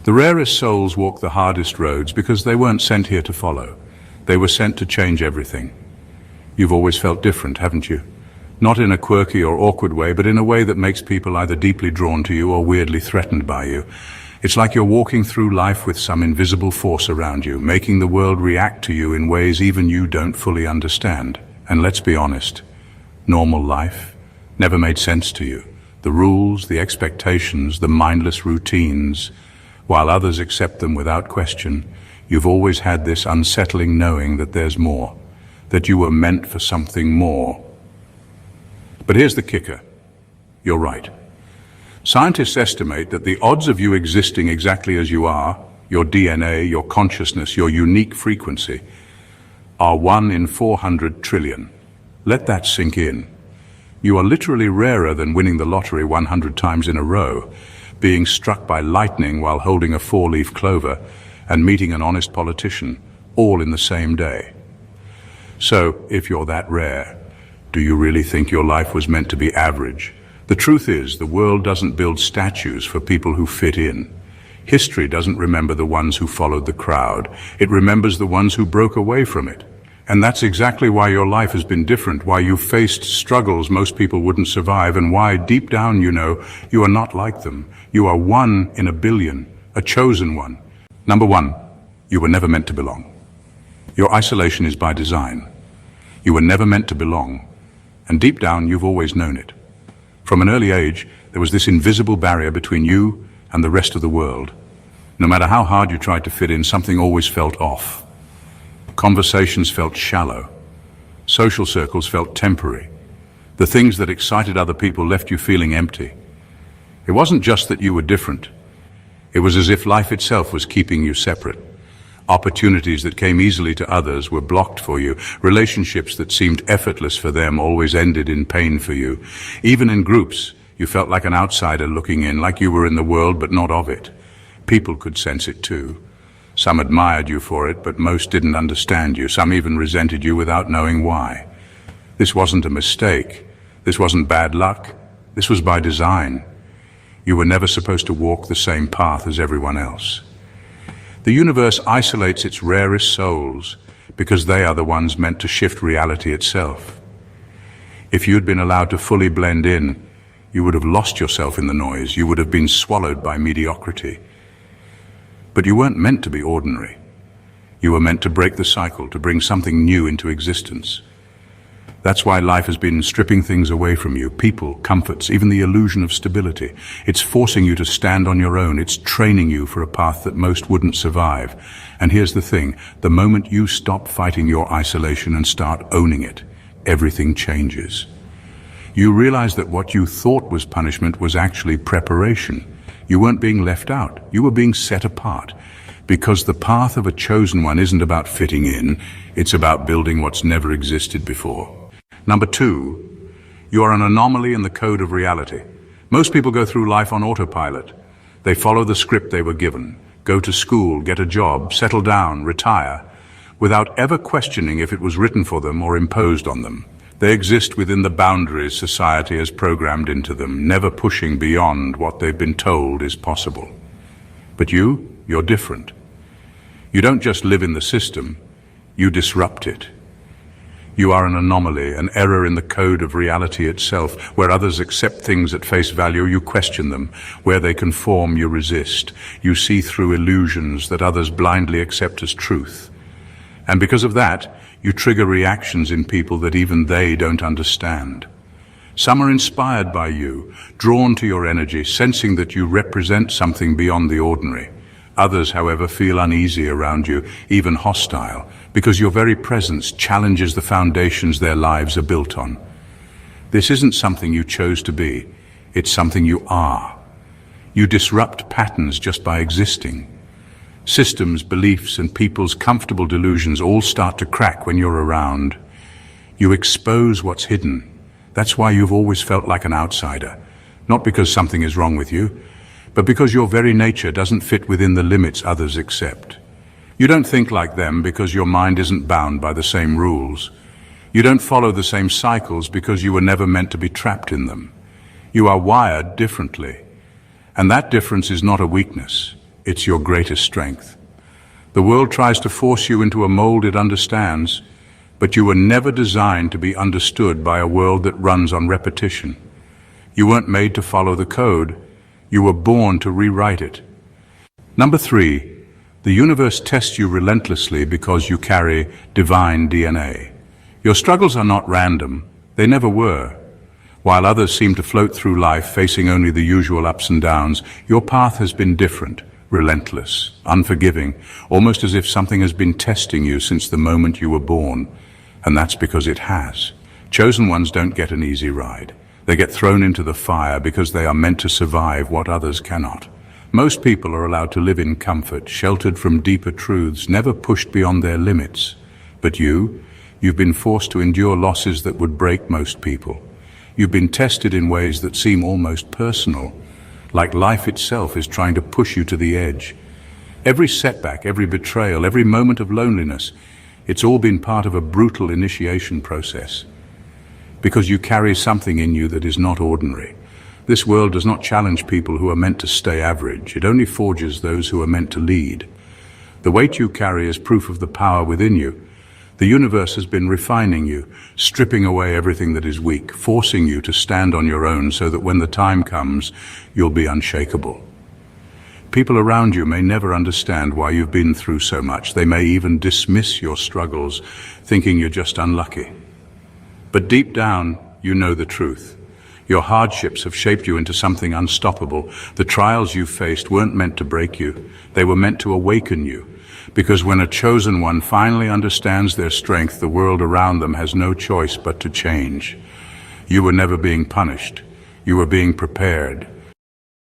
The rarest souls walk the hardest roads because they weren't sent here to follow. They were sent to change everything. You've always felt different, haven't you? Not in a quirky or awkward way, but in a way that makes people either deeply drawn to you or weirdly threatened by you. It's like you're walking through life with some invisible force around you, making the world react to you in ways even you don't fully understand. And let's be honest, normal life never made sense to you. The rules, the expectations, the mindless routines, while others accept them without question, you've always had this unsettling knowing that there's more, that you were meant for something more. But here's the kicker. You're right. Scientists estimate that the odds of you existing exactly as you are, your DNA, your consciousness, your unique frequency, are 1 in 400 trillion. Let that sink in. You are literally rarer than winning the lottery 100 times in a row, being struck by lightning while holding a 4-leaf clover, and meeting an honest politician, all in the same day. So, if you're that rare, do you really think your life was meant to be average? The truth is, the world doesn't build statues for people who fit in. History doesn't remember the ones who followed the crowd. It remembers the ones who broke away from it. And that's exactly why your life has been different, why you've faced struggles most people wouldn't survive, and why deep down you know you are not like them. You are 1 in a billion, a chosen one. Number 1, you were never meant to belong. Your isolation is by design. You were never meant to belong, and deep down you've always known it. From an early age, there was this invisible barrier between you and the rest of the world. No matter how hard you tried to fit in, something always felt off. Conversations felt shallow. Social circles felt temporary. The things that excited other people left you feeling empty. It wasn't just that you were different. It was as if life itself was keeping you separate. Opportunities that came easily to others were blocked for you. Relationships that seemed effortless for them always ended in pain for you. Even in groups, you felt like an outsider looking in, like you were in the world but not of it. People could sense it too. Some admired you for it, but most didn't understand you. Some even resented you without knowing why. This wasn't a mistake. This wasn't bad luck. This was by design. You were never supposed to walk the same path as everyone else. The universe isolates its rarest souls because they are the ones meant to shift reality itself. If you'd been allowed to fully blend in, you would have lost yourself in the noise. You would have been swallowed by mediocrity. But you weren't meant to be ordinary. You were meant to break the cycle, to bring something new into existence. That's why life has been stripping things away from you, people, comforts, even the illusion of stability. It's forcing you to stand on your own. It's training you for a path that most wouldn't survive. And here's the thing, the moment you stop fighting your isolation and start owning it, everything changes. You realize that what you thought was punishment was actually preparation. You weren't being left out, you were being set apart. Because the path of a chosen one isn't about fitting in, it's about building what's never existed before. Number 2, you are an anomaly in the code of reality. Most people go through life on autopilot. They follow the script they were given, go to school, get a job, settle down, retire, without ever questioning if it was written for them or imposed on them. They exist within the boundaries society has programmed into them, never pushing beyond what they've been told is possible. But you're different. You don't just live in the system, you disrupt it. You are an anomaly, an error in the code of reality itself. Where others accept things at face value, you question them. Where they conform, you resist. You see through illusions that others blindly accept as truth. And because of that, you trigger reactions in people that even they don't understand. Some are inspired by you, drawn to your energy, sensing that you represent something beyond the ordinary. Others, however, feel uneasy around you, even hostile, because your very presence challenges the foundations their lives are built on. This isn't something you chose to be, it's something you are. You disrupt patterns just by existing. Systems, beliefs, and people's comfortable delusions all start to crack when you're around. You expose what's hidden. That's why you've always felt like an outsider. Not because something is wrong with you, but because your very nature doesn't fit within the limits others accept. You don't think like them because your mind isn't bound by the same rules. You don't follow the same cycles because you were never meant to be trapped in them. You are wired differently. And that difference is not a weakness. It's your greatest strength. The world tries to force you into a mold it understands, but you were never designed to be understood by a world that runs on repetition. You weren't made to follow the code. You were born to rewrite it. Number 3, the universe tests you relentlessly because you carry divine DNA. Your struggles are not random. They never were. While others seem to float through life facing only the usual ups and downs, your path has been different, relentless, unforgiving, almost as if something has been testing you since the moment you were born. And that's because it has. Chosen ones don't get an easy ride. They get thrown into the fire because they are meant to survive what others cannot. Most people are allowed to live in comfort, sheltered from deeper truths, never pushed beyond their limits. But you've been forced to endure losses that would break most people. You've been tested in ways that seem almost personal, like life itself is trying to push you to the edge. Every setback, every betrayal, every moment of loneliness, it's all been part of a brutal initiation process. Because you carry something in you that is not ordinary. This world does not challenge people who are meant to stay average. It only forges those who are meant to lead. The weight you carry is proof of the power within you. The universe has been refining you, stripping away everything that is weak, forcing you to stand on your own so that when the time comes, you'll be unshakable. People around you may never understand why you've been through so much. They may even dismiss your struggles, thinking you're just unlucky. But deep down, you know the truth. Your hardships have shaped you into something unstoppable. The trials you faced weren't meant to break you. They were meant to awaken you. Because when a chosen one finally understands their strength, the world around them has no choice but to change. You were never being punished. You were being prepared.